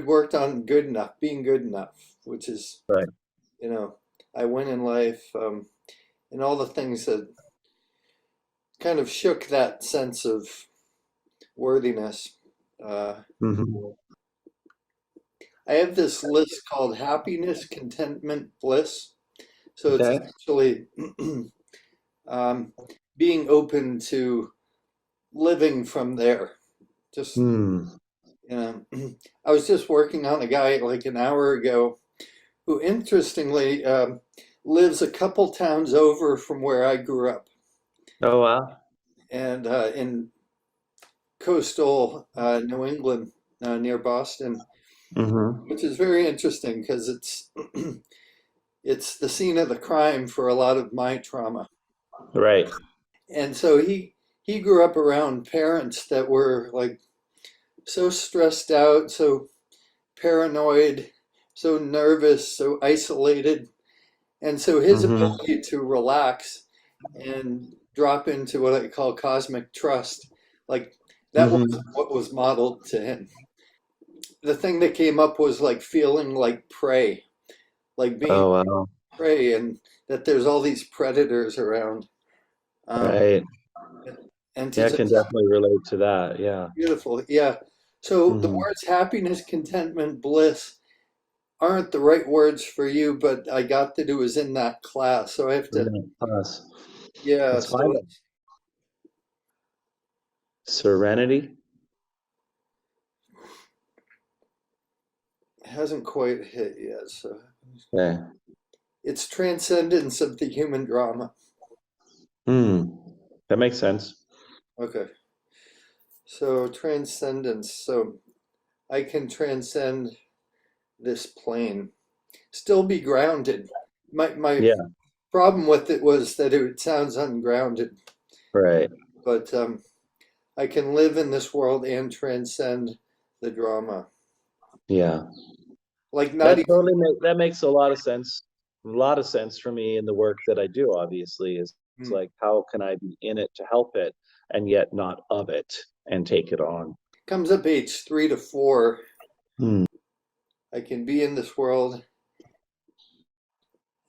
worked on good enough, being good enough, which is, Right. you know, I win in life, and all the things that kind of shook that sense of worthiness. Uh, Hmm. I have this list called happiness, contentment, bliss. So it's Okay. essentially um, being open to living from there. Just, Hmm. you know, I was just working on a guy like an hour ago who interestingly lives a couple towns over from where I grew up Oh, wow. and in coastal New England near Boston, Hmm. which is very interesting because it's it's the scene of the crime for a lot of my trauma. Right. And so he grew up around parents that were like so stressed out, so paranoid, so nervous, so isolated. And so his Hmm. ability to relax and drop into what I call cosmic trust, like that was Hmm. what was modeled to him. The thing that came up was like feeling like prey, like being Oh, wow. prey, and that there's all these predators around. Um, Right. and to Yeah, I can just definitely relate to that. Yeah. beautiful, yeah. So the Hmm. words happiness, contentment, bliss aren't the right words for you, but I got to do is in that class, so I have to, Right. Plus, yeah. let's find So it. Serenity. it hasn't quite hit yet. So Okay. it's transcendence of the human drama. Hmm. That makes sense. Okay. So transcendence. So I can transcend this plane, still be grounded. My Yeah. problem with it was that it sounds ungrounded, Right. but I can live in this world and transcend the drama. Yeah. Like not even. That makes a lot of sense. A lot of sense for me in the work that I do, obviously, is it's Hmm. like how can I be in it to help it and yet not of it and take it on. Comes up age 3 to 4. Hmm. I can be in this world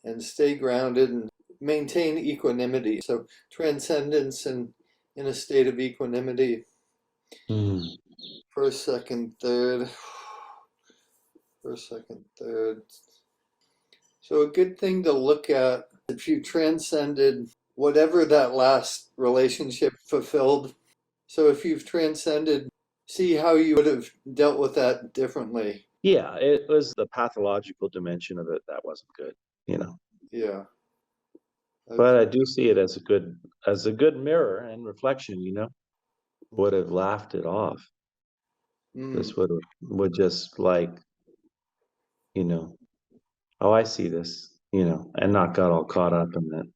and stay grounded and maintain equanimity. So transcendence and in a state of equanimity. Hmm. First, second, third. First, second, third. So a good thing to look at if you transcended whatever that last relationship fulfilled. So if you've transcended, see how you would have dealt with that differently. Yeah, it was the pathological dimension of it that wasn't good, you know. Yeah. But Okay. I do see it as a good mirror and reflection, you know. Would have laughed it off. Mm. This would just like, you know, oh, I see this, you know, and not got all caught up in it.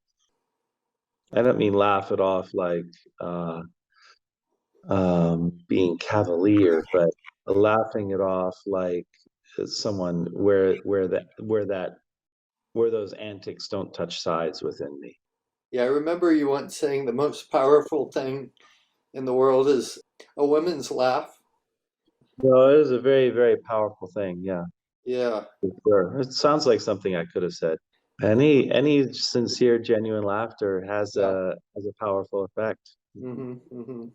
I don't mean laugh it off like being cavalier, but laughing it off like someone where those antics don't touch sides within me. Yeah, I remember you once saying the most powerful thing in the world is a woman's laugh. No, it is a very, very powerful thing. Yeah, Yeah. for sure. It sounds like something I could have said. Any sincere, genuine laughter Yeah. has a powerful effect. Hmm. Hmm.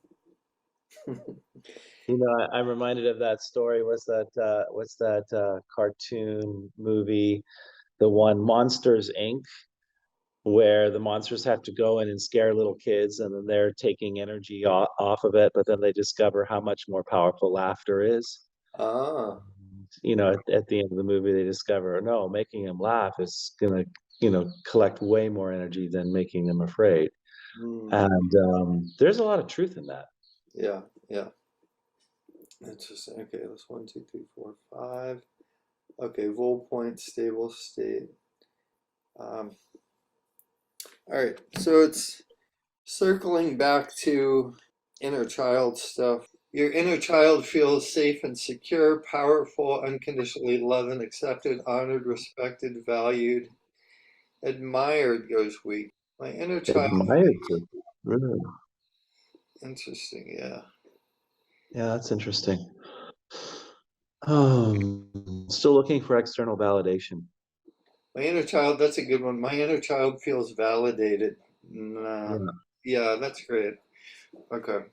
You know, I'm reminded of that story. What's that cartoon movie? The one Monsters Inc., where the monsters have to go in and scare little kids, and then they're taking energy off of it, but then they discover how much more powerful laughter is. Ah. You know, at the end of the movie, they discover no, making them laugh is gonna, you know, collect way more energy than making them afraid. Mm. And there's a lot of truth in that. Yeah. Yeah. Interesting. Okay, that's 1, 2, 3, 4, 5. Okay, vol point, stable state. Um, all right, so it's circling back to inner child stuff. Your inner child feels safe and secure, powerful, unconditionally loved and accepted, honored, respected, valued, admired goes weak. My inner child, Admired to. Really? interesting, yeah. Yeah, that's interesting. Still looking for external validation. My inner child, that's a good one. My inner child feels validated. Yeah. Nah. Yeah, that's great. Okay.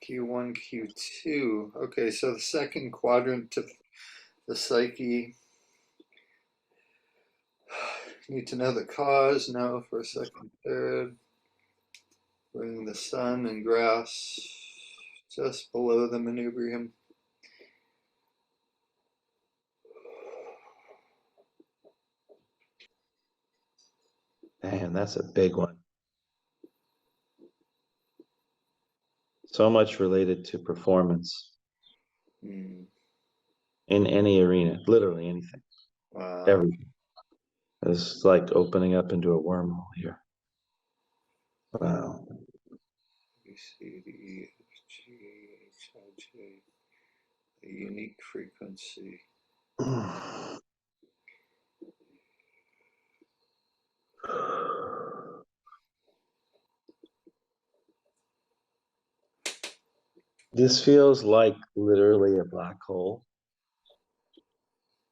Q1, Q2. Okay, so the second quadrant of the psyche. Need to know the cause. No, for a second, third. Bring the sun and grass just below the manubrium. Man, that's a big one. So much related to performance Hmm. in any arena, literally anything, Wow. everything. It's like opening up into a wormhole here. Wow. B, C, D, E, F, G, H, I, J. A unique frequency. This feels like literally a black hole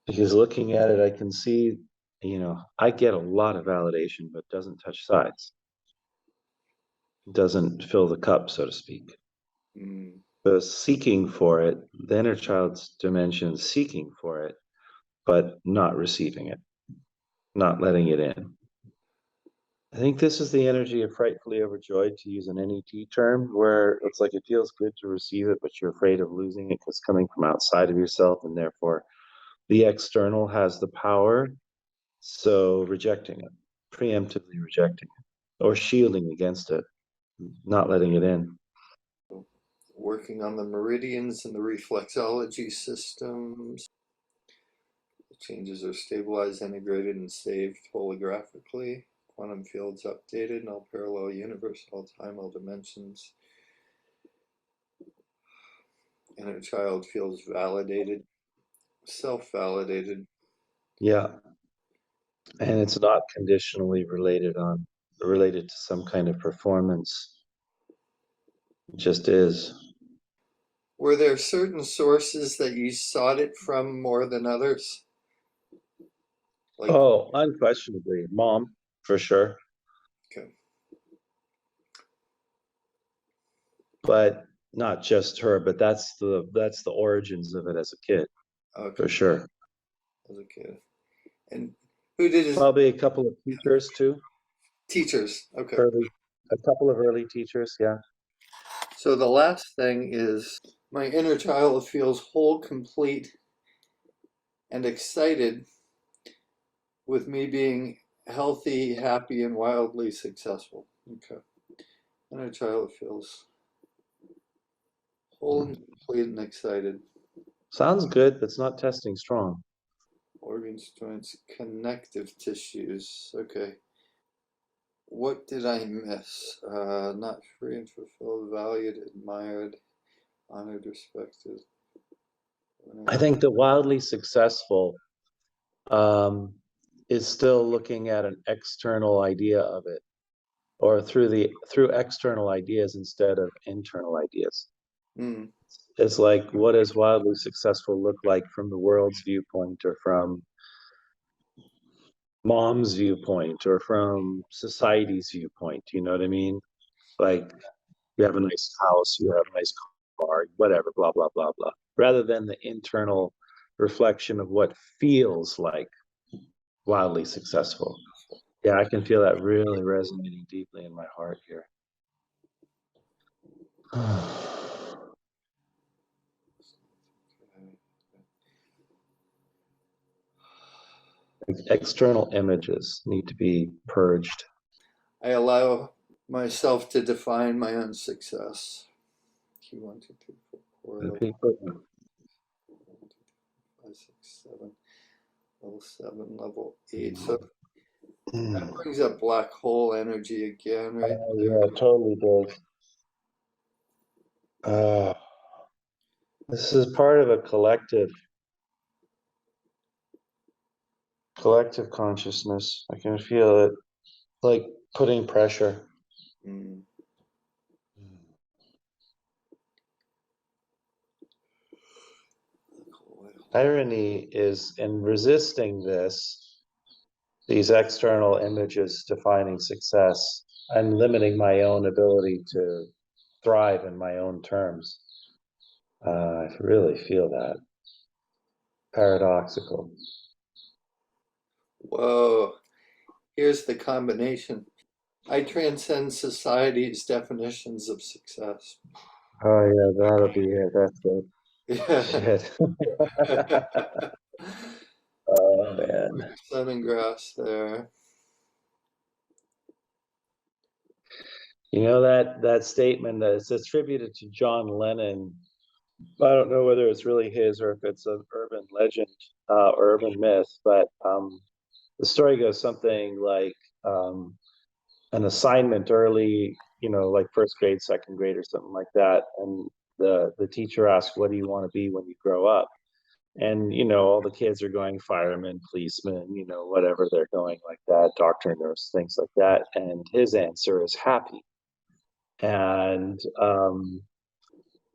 because looking at it, I can see, I get a lot of validation, but doesn't touch sides, doesn't fill the cup, so to speak. Hmm. The seeking for it, the inner child's dimension seeking for it, but not receiving it, not letting it in. I think this is the energy of frightfully overjoyed, to use an NET term, where it's like it feels good to receive it, but you're afraid of losing it because it's coming from outside of yourself, and therefore the external has the power. So rejecting it, preemptively rejecting it, or shielding against it, not letting it in. Working on the meridians and the reflexology systems. The changes are stabilized, integrated, and saved holographically. Quantum fields updated in all parallel universe, all time, all dimensions. Inner child feels validated, self-validated. Yeah. And it's not conditionally related to some kind of performance. It just is. Were there certain sources that you sought it from more than others? Like, Oh, unquestionably, mom, for sure. okay, But not just her, but that's the origins of it as a kid, for okay, sure. as a kid. And who did his Probably a couple of teachers too. teachers? Okay. Early, a couple of early teachers, yeah. So the last thing is my inner child feels whole, complete, and excited with me being healthy, happy, and wildly successful. Okay. Inner child feels whole and complete and excited. Sounds good, but it's not testing strong. Organs, joints, connective tissues. Okay. What did I miss? Not free and fulfilled, valued, admired, honored, respected. I think the wildly successful um, is still looking at an external idea of it, or through external ideas instead of internal ideas. Mm, It's like, what does wildly successful look like from the world's viewpoint, or from mom's viewpoint, or from society's viewpoint? You know what I mean? Like, you have a nice house, you have a nice car, whatever, blah blah blah blah, rather than the internal reflection of what feels like wildly successful. Yeah, I can feel that really resonating deeply in my heart here. External images need to be purged. I allow myself to define my own success. Q1, 2, 3, 4, 4, level People, 5, 6, 7, level 7, level 8. So that mm, brings up black hole energy again, right? yeah, it totally does. Uh, this is part of a collective consciousness. I can feel it, like putting pressure. Mm. irony is in resisting these external images defining success, I'm limiting my own ability to thrive in my own terms. I really feel that. Paradoxical. Whoa, here's the combination. I transcend society's definitions of success. Oh yeah, that'll be it. That's good. Yeah. Shit. Oh man. Sun and grass there. You know that statement that is attributed to John Lennon. I don't know whether it's really his or if it's an urban legend, urban myth, but the story goes something like an assignment early, like first grade, second grade, or something like that, and the teacher asks, "What do you want to be when you grow up?" And all the kids are going fireman, policeman, whatever they're going like that, doctor, nurse, things like that, and his answer is happy. And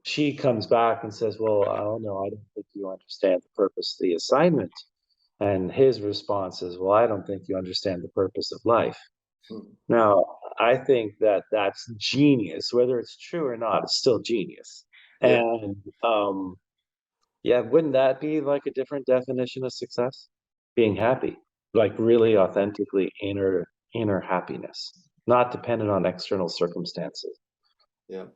she comes back and says, "Well, I don't know. I don't think you understand the purpose of the assignment." And his response is, "Well, I don't think you understand the purpose of life." Hmm. Now, I think that that's genius. Whether it's true or not, it's still genius. Yeah, And yeah, wouldn't that be like a different definition of success? Being happy, like really authentically inner happiness, not dependent on external circumstances. yeah,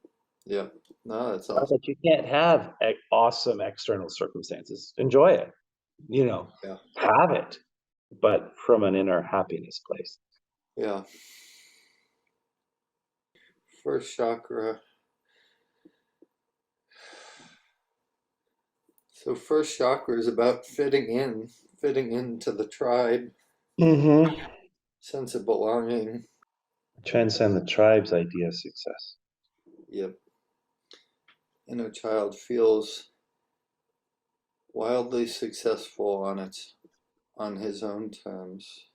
yeah. No, that's Not awesome. that you can't have awesome external circumstances. Enjoy it, Yeah, have it, but from an inner happiness place. yeah. First chakra. So first chakra is about fitting into the tribe, Mm-hmm. sense of belonging. Transcend the tribe's idea of success. Yep. Inner child feels wildly successful on his own terms,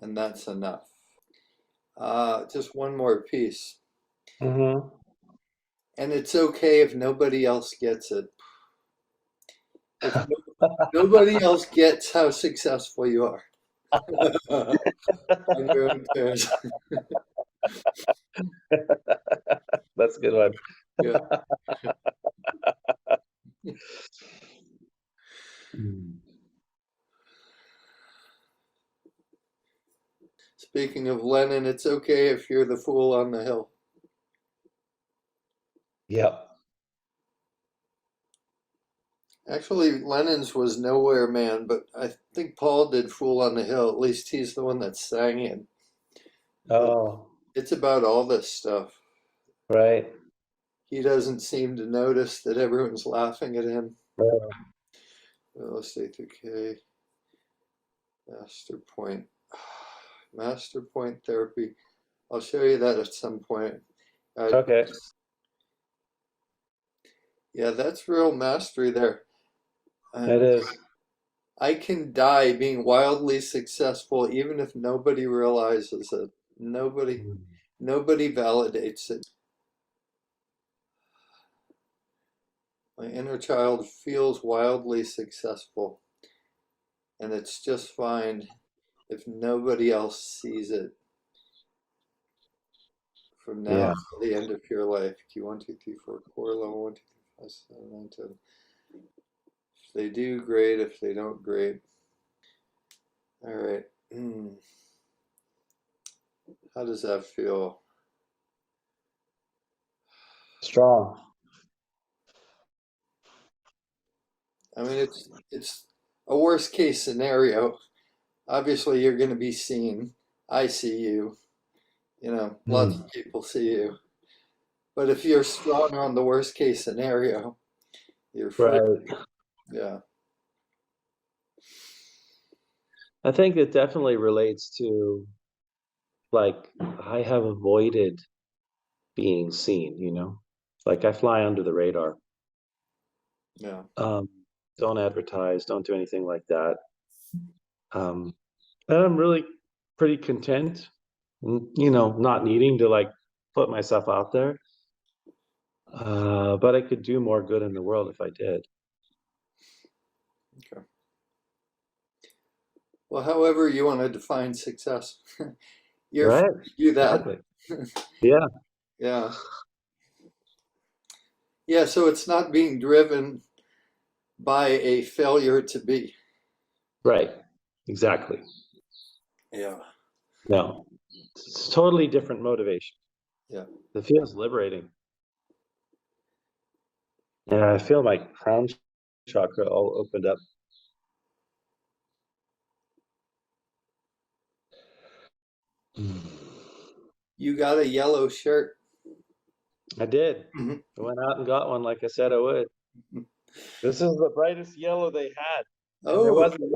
and that's enough. Just one more piece. Mm-hmm. And it's okay if nobody else gets it. If nobody else gets how successful you are on your own terms. That's a good one. Yeah. Mm. Speaking of Lenin, it's okay if you're the fool on the hill. Yep. Actually, Lenin's was Nowhere Man, but I think Paul did Fool on the Hill. At least he's the one that sang it. But Oh, it's about all this stuff. right. He doesn't seem to notice that everyone's laughing at him. Right. Let's take the K. Master Point. Master Point Therapy. I'll show you that at some point. Uh, Okay. yeah, that's real mastery there. Uh, It is. I can die being wildly successful even if nobody realizes it. Nobody, Mm. nobody validates it. My inner child feels wildly successful, and it's just fine if nobody else sees it from now Yeah. to the end of your life. Q1, 2, 3, 4, core level 1, 2, 3, 5, 7, 9, 10. If they do, great. If they don't, great. All right. How does that feel? Strong. I mean, it's a worst case scenario. Obviously, you're going to be seen. I see you. Lots Mm. of people see you. But if you're strong on the worst case scenario, you're free. Right. Yeah. I think it definitely relates to like I have avoided being seen, Like I fly under the radar. Yeah. Um, don't advertise, don't do anything like that. Um, and I'm really pretty content, not needing to like put myself out there. But I could do more good in the world if I did. Okay. Well, however you want to define success, you're free Right. to do that. Exactly. Yeah. Yeah. Yeah. So it's not being driven by a failure to be. Right. Exactly. Yeah. No. It's totally different motivation. Yeah. It feels liberating. Yeah, I feel my crown chakra all opened up. You got a yellow shirt. I did. Mhm. I went out and got one like I said I would. This is the brightest yellow they had. And there Oh. wasn't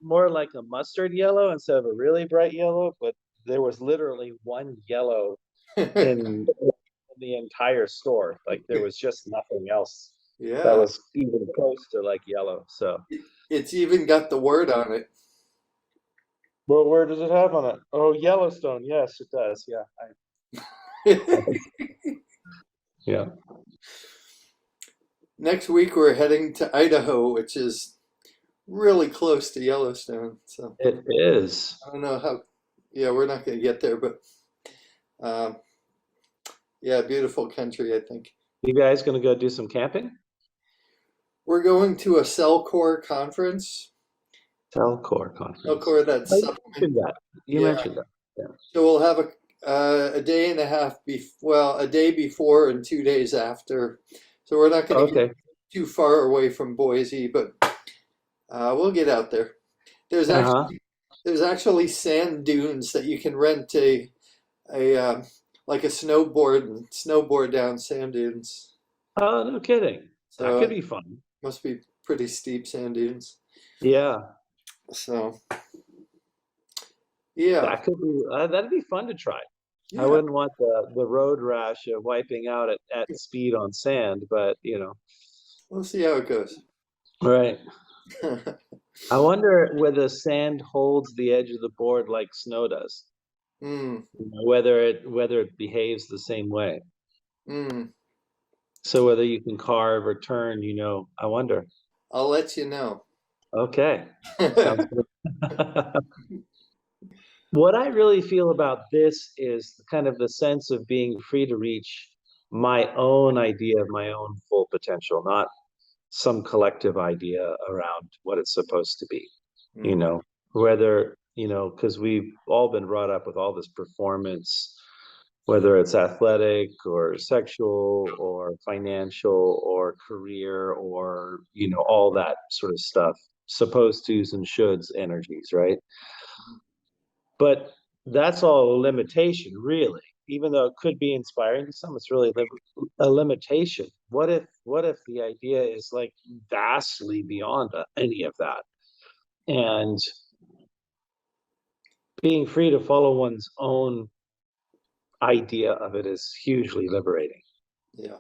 more like a mustard yellow instead of a really bright yellow, but there was literally one yellow in the entire store. Like there was just nothing else that Yeah. was even close to like yellow. So, It's even got the word on it. well, where does it have on it? Oh, Yellowstone. Yes, it does. Yeah. Yeah. Next week we're heading to Idaho, which is really close to Yellowstone. So It is. I don't know how. Yeah, we're not going to get there, but um, yeah, beautiful country. I think You guys gonna go do some camping? we're going to a Cellcore conference. Telcor conference. Cellcore, that's Oh, you supplement. mentioned that. You Yeah, mentioned that. Yeah. so we'll have a day and a half. Well, a day before and 2 days after. So we're not going to get Okay. too far away from Boise, but we'll get out there. There's Uh-huh. actually there's actually sand dunes that you can rent a like a snowboard and snowboard down sand dunes. Oh, no kidding. That So could it be fun. must be pretty steep sand dunes. Yeah, So yeah, that could be that'd be fun to try. I yeah, wouldn't want the road rash of wiping out at speed on sand, but you know. we'll see how it goes. Right. I wonder whether sand holds the edge of the board like snow does. mm, You know, whether it behaves the same way. mm. So whether you can carve or turn, I wonder. I'll let you know. Okay. Sounds good. What I really feel about this is kind of the sense of being free to reach my own idea of my own full potential, not some collective idea around what it's supposed to be. You Mm, know, whether, because we've all been brought up with all this performance, whether it's athletic or sexual or financial or career or, all that sort of stuff, supposed tos and shoulds energies, right? But that's all a limitation, really. Even though it could be inspiring to some, it's really a limitation. What if the idea is like vastly beyond any of that? And being free to follow one's own idea of it is hugely liberating. yeah.